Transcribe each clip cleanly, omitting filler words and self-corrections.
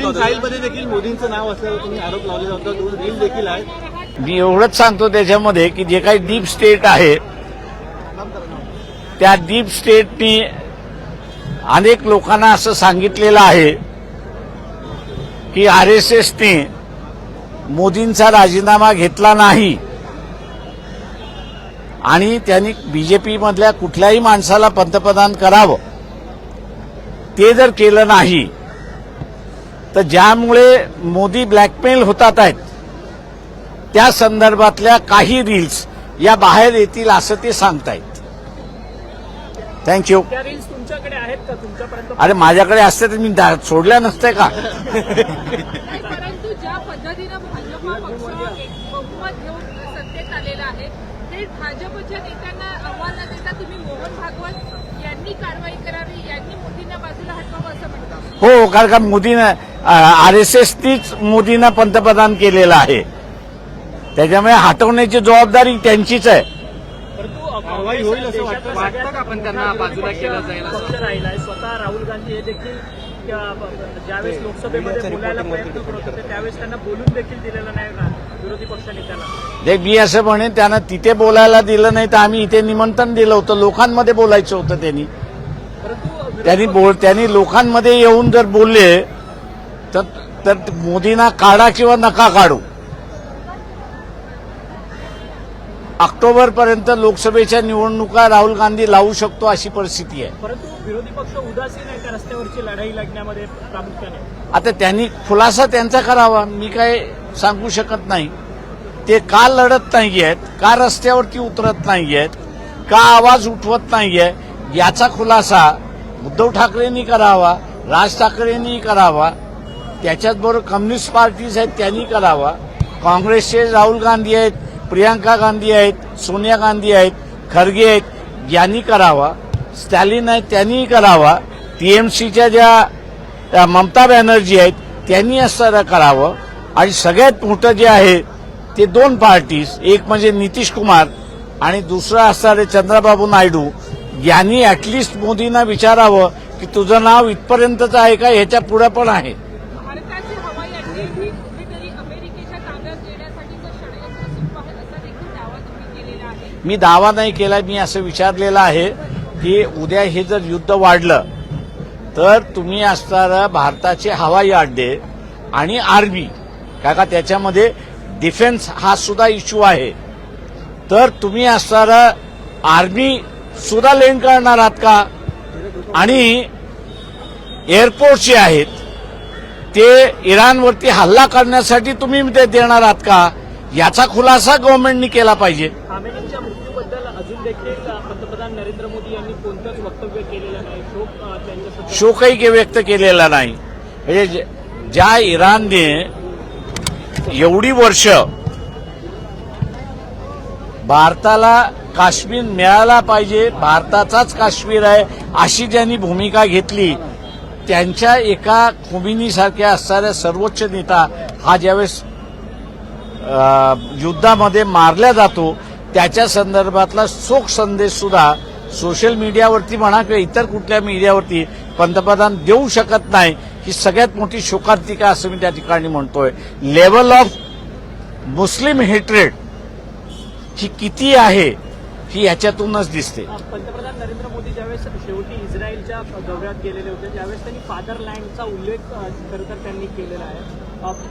होतं. फाईलमध्ये देखील मोदींचं नाव असल्यावर तुम्ही आरोप लावले होता, तो रील देखील आहे. मी एवढंच सांगतो त्याच्यामध्ये की जे काही डीप स्टेट आहे त्या डीप स्टेटनी अनेक लोकांना असं सांगितलेलं आहे की आरएसएसने मोदींचा राजीनामा घेतला नाही आणि त्यांनी बीजेपी मधल्या कुठल्याही माणसाला पंतप्रधान करावं. ते जर केलं नाही तर ज्यामुळे मोदी ब्लॅकमेल होतात आहेत त्या संदर्भातल्या काही रील्स या बाहेर येतील असं ते सांगतायत. थँक्यू. त्या रील्स तुमच्याकडे आहेत का तुमच्यापर्यंत? अरे माझ्याकडे असते तर मी सोडल्या नसते का. परंतु ज्या पद्धतीनं भाजपा पक्ष बहुमत घेऊन सत्तेत आलेला आहे ते भाजपच्या नेत्यांना आव्हान न देता तुम्ही मोहन भागवत यांनी कारवाई करावी, यांनी मोदींना बाजूला हटवावं असं म्हणतात. हो, कारण का मोदीनं आरएसएसनीच मोदींना पंतप्रधान केलेलं आहे त्याच्यामुळे हटवण्याची जबाबदारी त्यांचीच आहे. कारवाई होईल असं वाटतं का? पण त्यांना बाजूला केलं जाईल असं राहिलाय. स्वतः राहुल गांधी हे देखील ज्यावेळेस लोकसभेमध्ये बोलायला प्रयत्न करत होते त्यावेळेस त्यांना बोलून देखील दिलेलं नाही विरोधी पक्षनेत्याला. मी असं म्हणेन त्यांना तिथे बोलायला दिलं नाही तर आम्ही इथे निमंत्रण दिलं होतं. लोकांमध्ये बोलायचं होतं त्यांनी लोकांमध्ये येऊन जर बोलले तर मोदींना काढा किंवा नका काढू. ऑक्टोबरपर्यंत लोकसभेच्या निवडणुका राहुल गांधी लावू शकतो अशी परिस्थिती आहे. परंतु विरोधी पक्ष उदासीन आहे का रस्त्यावरची लढाई लढण्यामध्ये प्रामुख्याने? आता त्यांनी खुलासा त्यांचा करावा. मी काय सांगू शकत नाही. ते का लढत नाहीयेत, का रस्त्यावरती उतरत नाहीयेत, का आवाज उठवत नाहीये याचा खुलासा उद्धव ठाकरेंनी करावा, राज ठाकरेंनी करावा, त्याच्याचबरोबर कम्युनिस्ट पार्टीज आहेत त्यांनी करावा, काँग्रेसचे राहुल गांधी आहेत, प्रियंका गांधी आहेत, सोनिया गांधी आहेत, खरगे आहेत यांनी करावा, स्टॅलिन आहेत त्यांनी करावा, टीएमसीच्या ज्या ममता बॅनर्जी आहेत त्यांनी असं करावं. आणि सगळ्यात मोठं जे आहे ते दोन पार्टीज, एक म्हणजे नितीश कुमार आणि दुसरं असणारे चंद्रबाबू नायडू यांनी ऍटलिस्ट मोदींना विचारावं की तुझं नाव इथपर्यंतच आहे का, ह्याच्या पुढे पण आहे. भारताचे हवाई अड्डे ही कुठेतरी अमेरिकेच्या ताब्यात देण्यासाठीचं षडयंत्र सुरू आहे असा देखील दावा तुम्ही केलेला आहे. मी दावा नाही केला. मी असं विचारलेलं आहे की उद्या हे जर युद्ध वाढलं तर तुम्ही असणारं भारताचे हवाई अड्डे आणि आर्मी, का त्याच्यामध्ये डिफेन्स हा सुद्धा इश्यू आहे, तर तुम्ही असणारं आर्मी सुद्धा लेन करणार आहात का? आणि एअरपोर्ट जे आहेत ते इराणवरती हल्ला करण्यासाठी तुम्ही ते देणार आहात का? याचा खुलासा गव्हर्नमेंटनी केला पाहिजे. खामेनींच्या मृत्यूबद्दल अजून देखील पंतप्रधान नरेंद्र मोदी यांनी कोणतंच वक्तव्य केलेलं नाही. शोकही व्यक्त केलेला नाही. म्हणजे ज्या इराणने एवढी वर्ष भारताला काश्मीर मिळाला पाहिजे, भारताचाच काश्मीर आहे अशी ज्यांनी भूमिका घेतली, त्यांच्या एका खोमिनीसारख्या असणाऱ्या सर्वोच्च नेता हा ज्यावेळेस युद्धामध्ये मारला जातो त्याच्या संदर्भातला शोक संदेश सुद्धा सोशल मीडियावरती म्हणा किंवा इतर कुठल्या मीडियावरती पंतप्रधान देऊ शकत नाही. ही सगळ्यात मोठी शोकांतिका असं मी त्या ठिकाणी म्हणतोय. लेवल ऑफ मुस्लिम हेट्रेड ही किती आहे ही याच्यातूनच दिसते. पंतप्रधान नरेंद्र मोदी ज्यावेळेस शेवटी इस्रायलच्या दौऱ्यात गेलेले होते त्यावेळेस त्यांनी फादरलँडचा उल्लेख खरं तर त्यांनी केलेला आहे.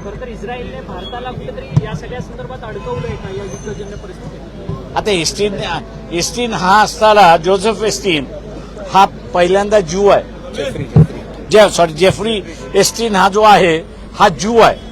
खरं तर इस्रायलने भारताला कुठेतरी या सगळ्या संदर्भात अडकवलंय का या युद्धजन्य परिस्थितीत? आता एस्टिन हा असताना जोसेफ एस्टिन हा पहिल्यांदा ज्यू आहे. जेफ्री एस्टिन हा जो आहे हा ज्यू आहे.